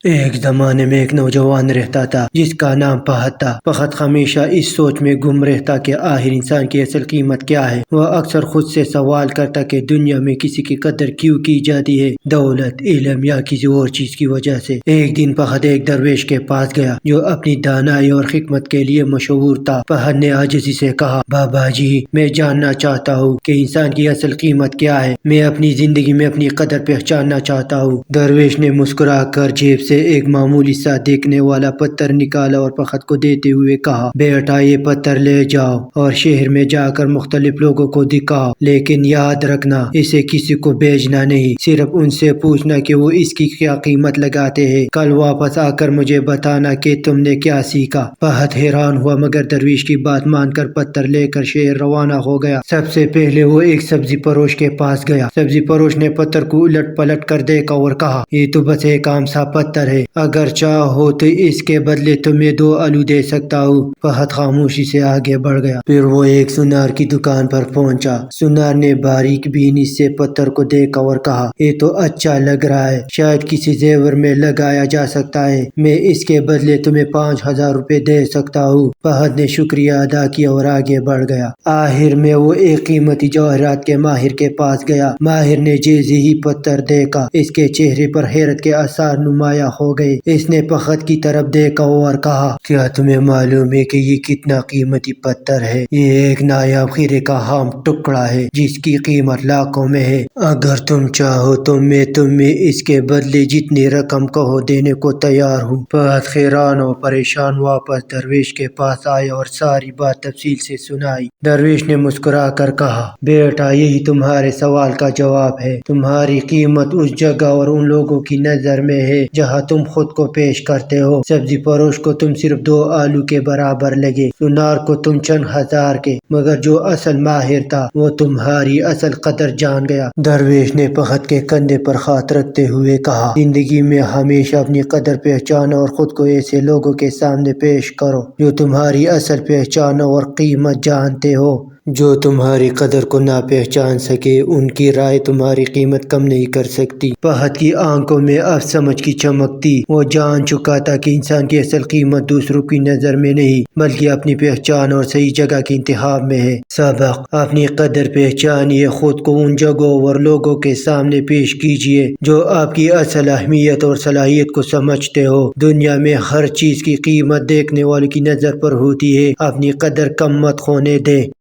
ایک زمانے میں ایک نوجوان رہتا تھا جس کا نام فہد تھا۔ فہد ہمیشہ اس سوچ میں گم رہتا کہ آخر انسان کی اصل قیمت کیا ہے۔ وہ اکثر خود سے سوال کرتا کہ دنیا میں کسی کی قدر کیوں کی جاتی ہے، دولت، علم یا کسی اور چیز کی وجہ سے۔ ایک دن فہد ایک درویش کے پاس گیا جو اپنی دانائی اور حکمت کے لیے مشہور تھا۔ فہد نے عاجزی سے کہا، بابا جی، میں جاننا چاہتا ہوں کہ انسان کی اصل قیمت کیا ہے۔ میں اپنی زندگی میں اپنی قدر پہچاننا چاہتا ہوں۔ درویش نے مسکرا کر جیب سے ایک معمولی سا دیکھنے والا پتھر نکالا اور فہد کو دیتے ہوئے کہا، بیٹا، یہ پتھر لے جاؤ اور شہر میں جا کر مختلف لوگوں کو دکھاؤ، لیکن یاد رکھنا اسے کسی کو بیچنا نہیں، صرف ان سے پوچھنا کہ وہ اس کی کیا قیمت لگاتے ہیں۔ کل واپس آ کر مجھے بتانا کہ تم نے کیا سیکھا۔ فہد حیران ہوا مگر درویش کی بات مان کر پتھر لے کر شہر روانہ ہو گیا۔ سب سے پہلے وہ ایک سبزی فروش کے پاس گیا۔ سبزی فروش نے پتھر کو الٹ پلٹ کر دیکھا اور کہا، یہ تو بس ایک عام سا پتھر ہے، اگر چاہو تو اس کے بدلے تمہیں 2 آلو دے سکتا ہوں۔ فہد خاموشی سے آگے بڑھ گیا۔ پھر وہ ایک سونار کی دکان پر پہنچا۔ سونار نے باریک بینی سے پتھر کو دیکھا اور کہا، یہ تو اچھا لگ رہا ہے، شاید کسی زیور میں لگایا جا سکتا ہے، میں اس کے بدلے تمہیں 5000 روپے دے سکتا ہوں۔ فہد نے شکریہ ادا کیا اور آگے بڑھ گیا۔ آخر میں وہ ایک قیمتی جواہرات کے ماہر کے پاس گیا۔ ماہر نے جیسے ہی پتھر دیکھا اس کے چہرے پر حیرت کے آثار نمایاں ہو گئے۔ اس نے فہد کی طرف دیکھا اور کہا، کیا تمہیں معلوم ہے کہ یہ کتنا قیمتی پتھر ہے؟ یہ ایک نایاب ہیرے کا خام ٹکڑا ہے جس کی قیمت لاکھوں میں ہے۔ اگر تم چاہو تو میں تمہیں اس کے بدلے جتنی رقم کہو دینے کو تیار ہوں۔ فہد حیران اور پریشان واپس درویش کے پاس آیا اور ساری بات تفصیل سے سنائی۔ درویش نے مسکرا کر کہا، بیٹا، یہی تمہارے سوال کا جواب ہے۔ تمہاری قیمت اس جگہ اور ان لوگوں کی نظر میں ہے جہاں تم خود کو پیش کرتے ہو۔ سبزی فروش کو تم صرف 2 آلو کے برابر لگے، سونار کو تم چند ہزار کے، مگر جو اصل ماہر تھا وہ تمہاری اصل قدر جان گیا۔ درویش نے فہد کے کندھے پر ہاتھ رکھتے ہوئے کہا، زندگی میں ہمیشہ اپنی قدر پہچانو اور خود کو ایسے لوگوں کے سامنے پیش کرو جو تمہاری اصل پہچان اور قیمت جانتے ہو۔ جو تمہاری قدر کو نہ پہچان سکے ان کی رائے تمہاری قیمت کم نہیں کر سکتی۔ فہد کی آنکھوں میں اب سمجھ کی چمک تھی۔ وہ جان چکا تھا کہ انسان کی اصل قیمت دوسروں کی نظر میں نہیں بلکہ اپنی پہچان اور صحیح جگہ کے انتخاب میں ہے۔ سبق: اپنی قدر پہچانیے، خود کو ان جگہوں اور لوگوں کے سامنے پیش کیجیے جو آپ کی اصل اہمیت اور صلاحیت کو سمجھتے ہو۔ دنیا میں ہر چیز کی قیمت دیکھنے والوں کی نظر پر ہوتی ہے، اپنی قدر کم مت ہونے دیں۔